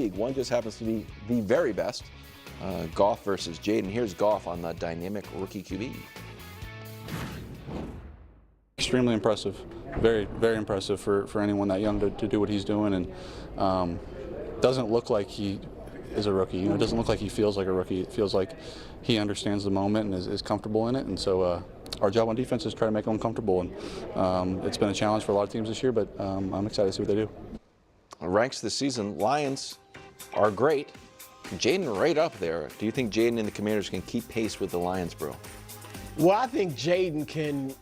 league. One just happens to be the very best. Goff versus Jayden. Here's Goff on the dynamic rookie QB. Extremely impressive. Very, very impressive for anyone that young to do what he's doing, and doesn't look like he is a rookie. It doesn't look like he feels like a rookie. It feels like he understands the moment and is comfortable in it. And so our job on defense is try to make him comfortable. And it's been a challenge for a lot of teams this year, but I'm excited to see what they do. Ranks this season, Lions are great. Jayden right up there. Do you think Jayden and the Commanders can keep pace with the Lions, bro? Well, I think Jayden can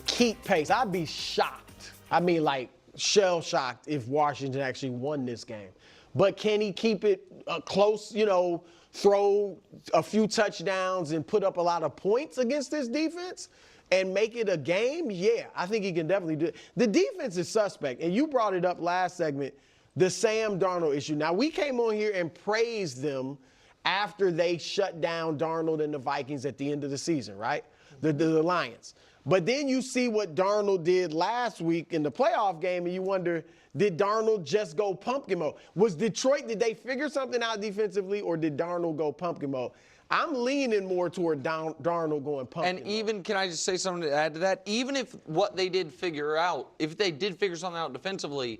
keep pace. I'd be shocked. I mean, like, shell-shocked if Washington actually won this game. But can he keep it close, throw a few touchdowns and put up a lot of points against this defense and make it a game? Yeah, I think he can definitely do it. The defense is suspect, and you brought it up last segment, the Sam Darnold issue. Now, we came on here and praised them after they shut down Darnold and the Vikings at the end of the season, right? The Lions. But then you see what Darnold did last week in the playoff game, and you wonder, did Darnold just go pumpkin mode? Was Detroit, did they figure something out defensively, or did Darnold go pumpkin mode? I'm leaning more toward Darnold going pumpkin And even, mode. can I just say something to add to that? Even if what they did figure out, if they did figure something out defensively,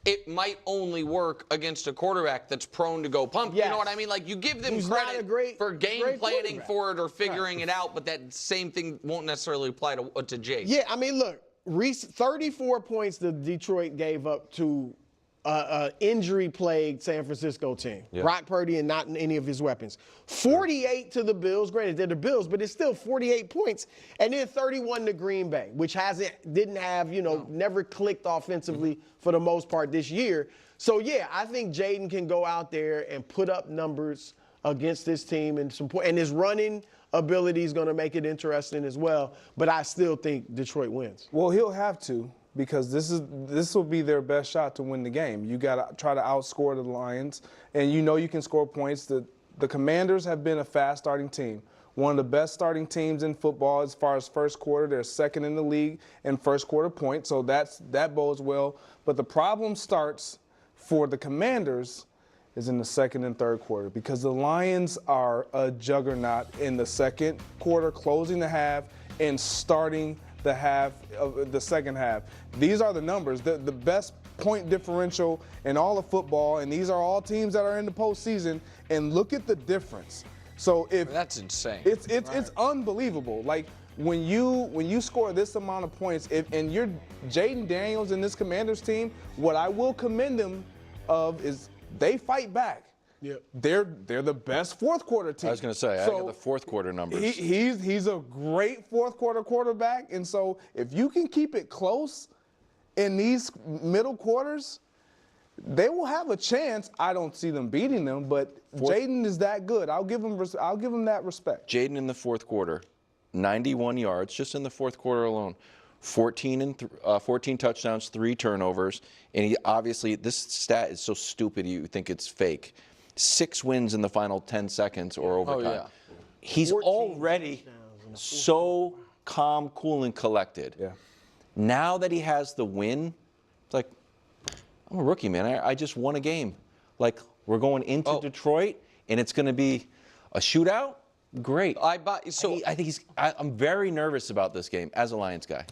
it might only work against a quarterback that's prone to go pumpkin. Yes. You know what I mean? Like, you give them Who's credit for game planning for it or figuring Right. it out, but that same thing won't necessarily apply to Jake. Yeah, I mean, look, 34 points the Detroit gave up to injury-plagued San Francisco team. Yeah. Brock Purdy and not any of his weapons. 48 to the Bills. Granted, they're the Bills, but it's still 48 points. And then 31 to Green Bay, which didn't have, never clicked offensively for the most part this year. So, yeah, I think Jayden can go out there and put up numbers against this team and his running ability is going to make it interesting as well. But I still think Detroit wins. Well, he'll have to, because this will be their best shot to win the game. You got to try to outscore the Lions, and you can score points. The Commanders have been a fast starting team. One of the best starting teams in football as far as first quarter. They're second in the league in first quarter points, so that bodes well. But the problem starts for the Commanders is in the second and third quarter, because the Lions are a juggernaut in the second quarter, closing the half and starting the second half. These are the numbers. The best point differential in all of football, and these are all teams that are in the postseason. And look at the difference. So That's insane. It's unbelievable. Like when you score this amount of points, and you're Jayden Daniels and this Commanders team, what I will commend them of is they fight back. Yep. They're the best fourth quarter team. I was going to say, I got the fourth quarter numbers. He's a great fourth quarter quarterback, and so if you can keep it close in these middle quarters, they will have a chance. I don't see them beating them, but Jayden is that good. I'll give him that respect. Jayden in the fourth quarter, 91 yards just in the fourth quarter alone. 14 touchdowns, 3 turnovers, and he obviously, this stat is so stupid you think it's fake. 6 wins in the final 10 seconds or overtime. Oh, yeah. He's already so calm, cool, and collected. Yeah. Now that he has the win, it's like, I'm a rookie, man. I just won a game. Like, we're going into Detroit, and it's going to be a shootout. Great. I think I'm very nervous about this game as a Lions guy.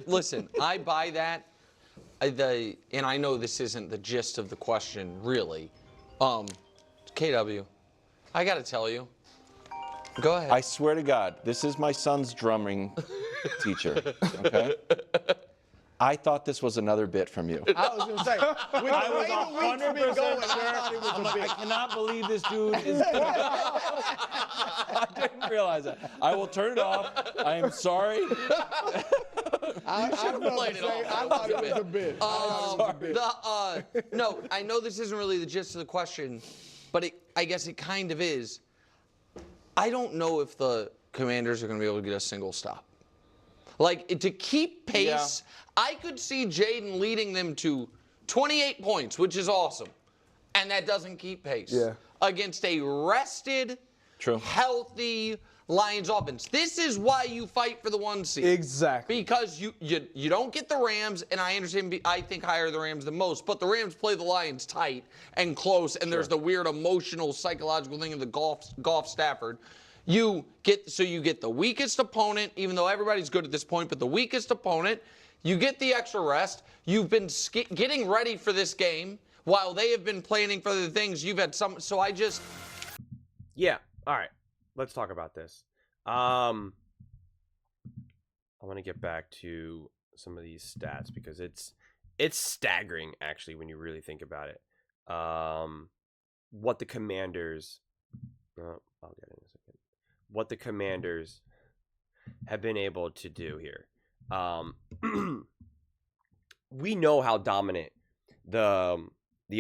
Listen, I buy that. And I know this isn't the gist of the question, really. KW, I got to tell you. Go ahead. I swear to God, this is my son's drumming teacher. Okay. I thought this was another bit from you. I was going to say, with I was the way the week's been going, I thought it was a bit. I cannot believe this dude is. I didn't realize that. I will turn it off. I am sorry. I thought it was a bit. No, I know this isn't really the gist of the question, but I guess it kind of is. I don't know if the Commanders are going to be able to get a single stop. Like, to keep pace, I could see Jayden leading them to 28 points, which is awesome. And that doesn't keep pace. Yeah. Against a rested, healthy Lions offense. This is why you fight for the 1 seed. Exactly. Because you don't get the Rams, and I understand, I think higher the Rams than most, but the Rams play the Lions tight and close, and there's the weird emotional, psychological thing of the Goff Stafford. You get the weakest opponent, even though everybody's good at this point, but the weakest opponent. You get the extra rest. You've been getting ready for this game while they have been planning for the things. You've had some. So I just. Yeah. All right. Let's talk about this. I want to get back to some of these stats because it's staggering actually when you really think about it. What the Commanders. I'll get in a second. What the Commanders have been able to do here. We know how dominant the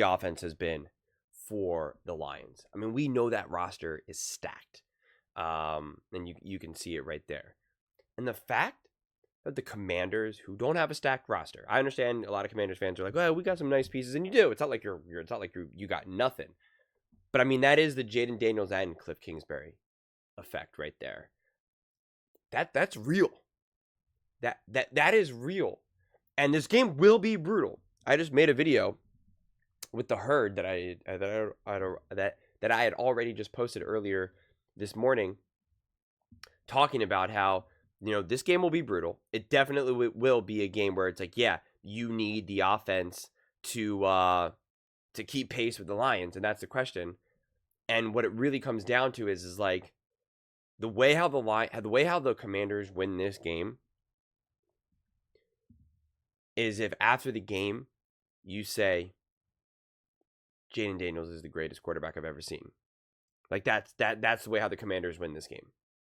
offense has been for the Lions. I mean, we know that roster is stacked. And you can see it right there. And the fact that the Commanders, who don't have a stacked roster, I understand a lot of Commanders fans are like, "Well, we got some nice pieces," and you do. It's not like you got nothing. But I mean, that is the Jayden Daniels and Cliff Kingsbury effect right there. That's real. That is real. And this game will be brutal. I just made a video with the herd that I had already just posted earlier this morning, talking about how, this game will be brutal. It definitely will be a game where it's like, yeah, you need the offense to keep pace with the Lions, and that's the question. And what it really comes down to is like the way how the Commanders win this game is if after the game you say Jayden Daniels is the greatest quarterback I've ever seen. Like that's the way how the Commanders win this game.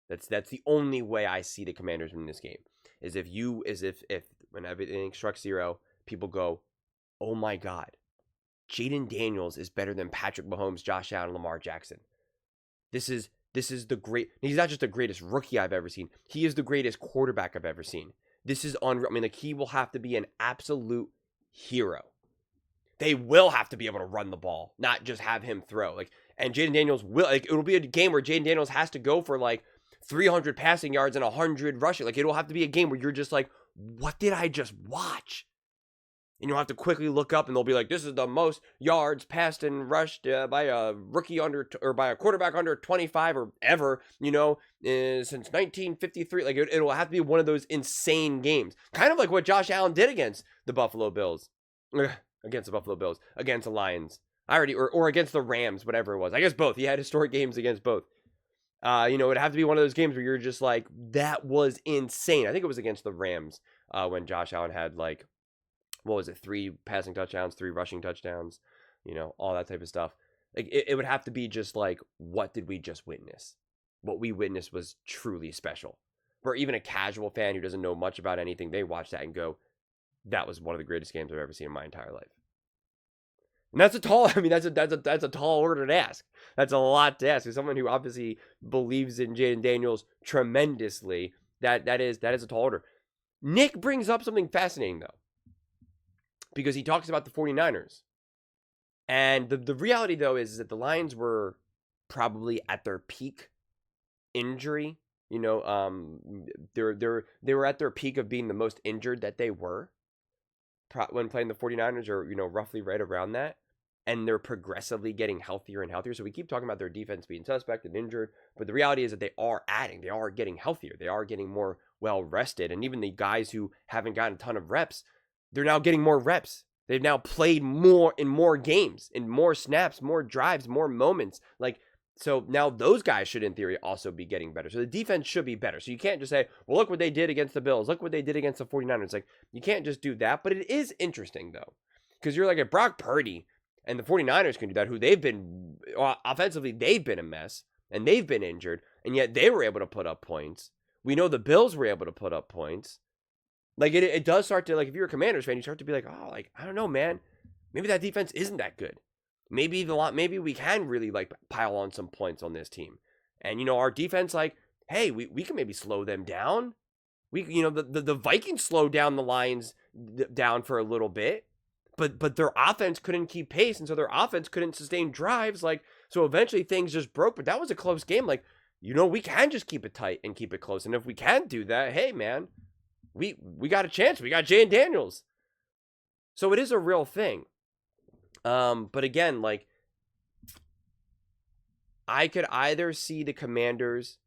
That's the only way I see the Commanders win this game. Is if when everything struck zero, people go, "Oh my God, Jayden Daniels is better than Patrick Mahomes, Josh Allen, and Lamar Jackson. This is the great. He's not just the greatest rookie I've ever seen. He is the greatest quarterback I've ever seen. This is unreal. I mean, like, he will have to be an absolute hero. They will have to be able to run the ball, not just have him throw. Like, and Jayden Daniels will. Like, it'll be a game where Jayden Daniels has to go for like 300 passing yards and 100 rushing. Like, it'll have to be a game where you're just like, what did I just watch? And you'll have to quickly look up, and they'll be like, this is the most yards passed and rushed by a rookie or by a quarterback under 25 or ever, since 1953. Like, it'll have to be one of those insane games. Kind of like what Josh Allen did against the Buffalo Bills. Against the Lions. Or against the Rams, whatever it was. I guess both. He had historic games against both. It'd have to be one of those games where you're just like, that was insane. I think it was against the Rams when Josh Allen had like, what was it, 3 passing touchdowns, 3 rushing touchdowns, all that type of stuff. Like, it would have to be just like, what did we just witness? What we witnessed was truly special. For even a casual fan who doesn't know much about anything, they watch that and go, that was one of the greatest games I've ever seen in my entire life. And that's a tall order to ask. That's a lot to ask. As someone who obviously believes in Jayden Daniels tremendously, that is a tall order. Nick brings up something fascinating, though, because he talks about the 49ers. And the reality, though, is that the Lions were probably at their peak injury. They were at their peak of being the most injured that they were when playing the 49ers, or, roughly right around that. And they're progressively getting healthier and healthier. So we keep talking about their defense being suspect and injured. But the reality is that they are getting healthier. They are getting more well-rested. And even the guys who haven't gotten a ton of reps, they're now getting more reps. They've now played more in more games, in more snaps, more drives, more moments. So now those guys should, in theory, also be getting better. So the defense should be better. So you can't just say, well, look what they did against the Bills. Look what they did against the 49ers. Like, you can't just do that. But it is interesting, though, because you're like, if Brock Purdy and the 49ers can do that, who they've been, offensively, they've been a mess, and they've been injured, and yet they were able to put up points. We know the Bills were able to put up points. Like, it does start to, like, if you're a Commanders fan, you start to be like, oh, like, I don't know, man. Maybe that defense isn't that good. Maybe we can really, like, pile on some points on this team. And, our defense, like, hey, we can maybe slow them down. The Vikings slowed down the Lions down for a little bit, but their offense couldn't keep pace, and so their offense couldn't sustain drives. Like, so eventually things just broke, but that was a close game. Like, we can just keep it tight and keep it close. And if we can do that, hey, man, we got a chance. We got Jayden Daniels. So it is a real thing. But again, like, I could either see the Commanders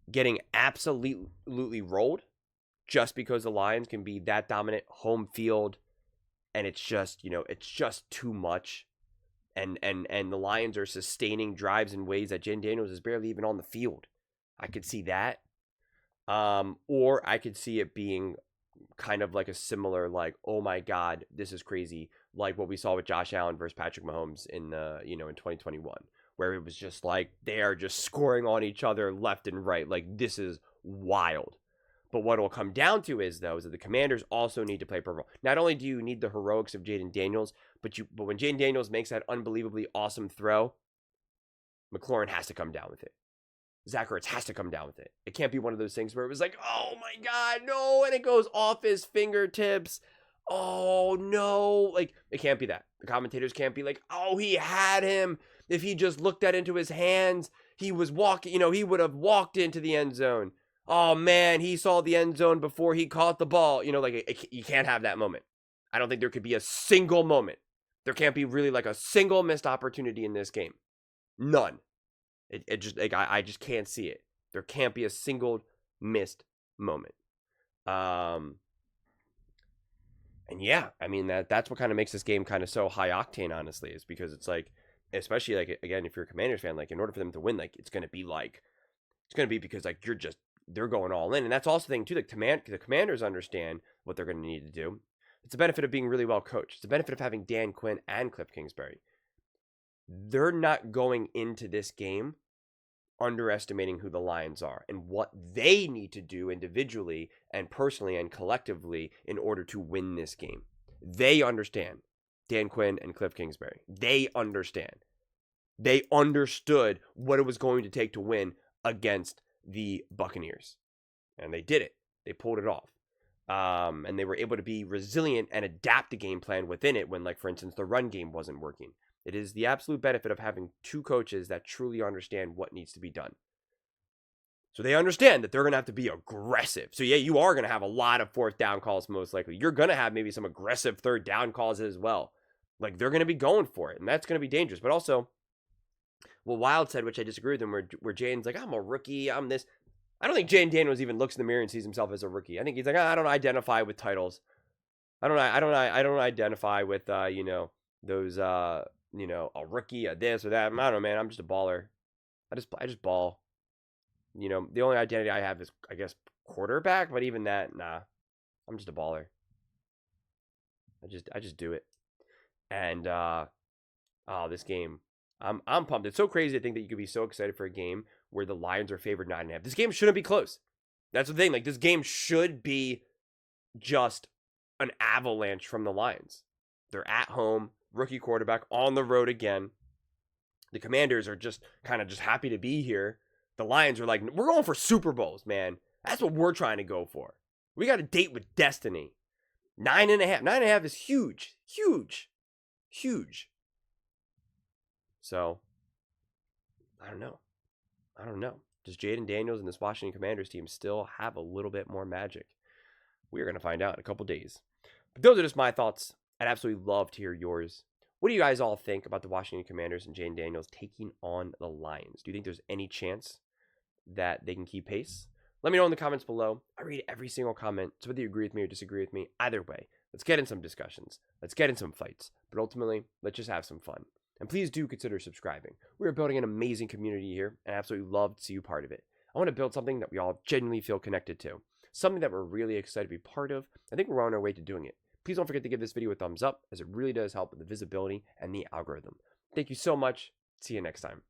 getting absolutely rolled just because the Lions can be that dominant home field, and it's just, it's just too much. And the Lions are sustaining drives in ways that Jayden Daniels is barely even on the field. I could see that. Or I could see it being kind of like a similar, like, oh my God, this is crazy, like what we saw with Josh Allen versus Patrick Mahomes in in 2021, where it was just like they are just scoring on each other left and right. Like, this is wild. But what it'll come down to is that the Commanders also need to play purple. Not only do you need the heroics of Jayden Daniels, but when Jayden Daniels makes that unbelievably awesome throw, McLaurin has to come down with it. Zach Ertz has to come down with it. It can't be one of those things where it was like, oh my God, no, and it goes off his fingertips. Oh no, like, it can't be that. The commentators can't be like, oh, he had him. If he just looked that into his hands, he was walking, he would have walked into the end zone. Oh man, he saw the end zone before he caught the ball. You can't have that moment. I don't think there could be a single moment. There can't be really like a single missed opportunity in this game. None. It just, like, I just can't see it. There can't be a single missed moment. And yeah, I mean, that's what kind of makes this game kind of so high octane, honestly, is because it's like, especially like, again, if you're a Commanders fan, like, in order for them to win, like, it's going to be because like they're going all in. And that's also the thing too, like, the Commanders understand what they're going to need to do. It's the benefit of being really well coached. It's the benefit of having Dan Quinn and Cliff Kingsbury. They're not going into this game underestimating who the Lions are and what they need to do individually and personally and collectively in order to win this game. They understand. Dan Quinn and Cliff Kingsbury. They understand. They understood what it was going to take to win against the Buccaneers. And they did it. They pulled it off. And they were able to be resilient and adapt the game plan within it when, like, for instance, the run game wasn't working. It is the absolute benefit of having two coaches that truly understand what needs to be done. So they understand that they're going to have to be aggressive. So yeah, you are going to have a lot of fourth down calls most likely. You're going to have maybe some aggressive third down calls as well. Like, they're going to be going for it, and that's going to be dangerous. But also, what Wild said, which I disagree with him, where Jayden's like, I'm a rookie, I'm this. I don't think Jayden Daniels even looks in the mirror and sees himself as a rookie. I think he's like, I don't identify with titles. I don't identify with those a rookie, a this or that. I don't know, man. I'm just a baller. I just ball. The only identity I have is, I guess, quarterback, but even that, nah. I'm just a baller. I just do it. And this game, I'm pumped. It's so crazy to think that you could be so excited for a game where the Lions are favored 9.5. This game shouldn't be close. That's the thing. Like, this game should be just an avalanche from the Lions. They're at home, rookie quarterback, on the road again. The Commanders are just kind of just happy to be here. The Lions are like, we're going for Super Bowls, man. That's what we're trying to go for. We got a date with destiny. 9.5. 9.5 is huge. Huge. Huge. So, I don't know. Does Jayden Daniels and this Washington Commanders team still have a little bit more magic? We're going to find out in a couple days. But those are just my thoughts. I'd absolutely love to hear yours. What do you guys all think about the Washington Commanders and Jayden Daniels taking on the Lions? Do you think there's any chance that they can keep pace? Let me know in the comments below. I read every single comment, so whether you agree with me or disagree with me, either way, let's get in some discussions. Let's get in some fights. But ultimately, let's just have some fun. And please do consider subscribing. We are building an amazing community here, and I absolutely love to see you part of it. I want to build something that we all genuinely feel connected to. Something that we're really excited to be part of. I think we're on our way to doing it. Please don't forget to give this video a thumbs up, as it really does help with the visibility and the algorithm. Thank you so much. See you next time.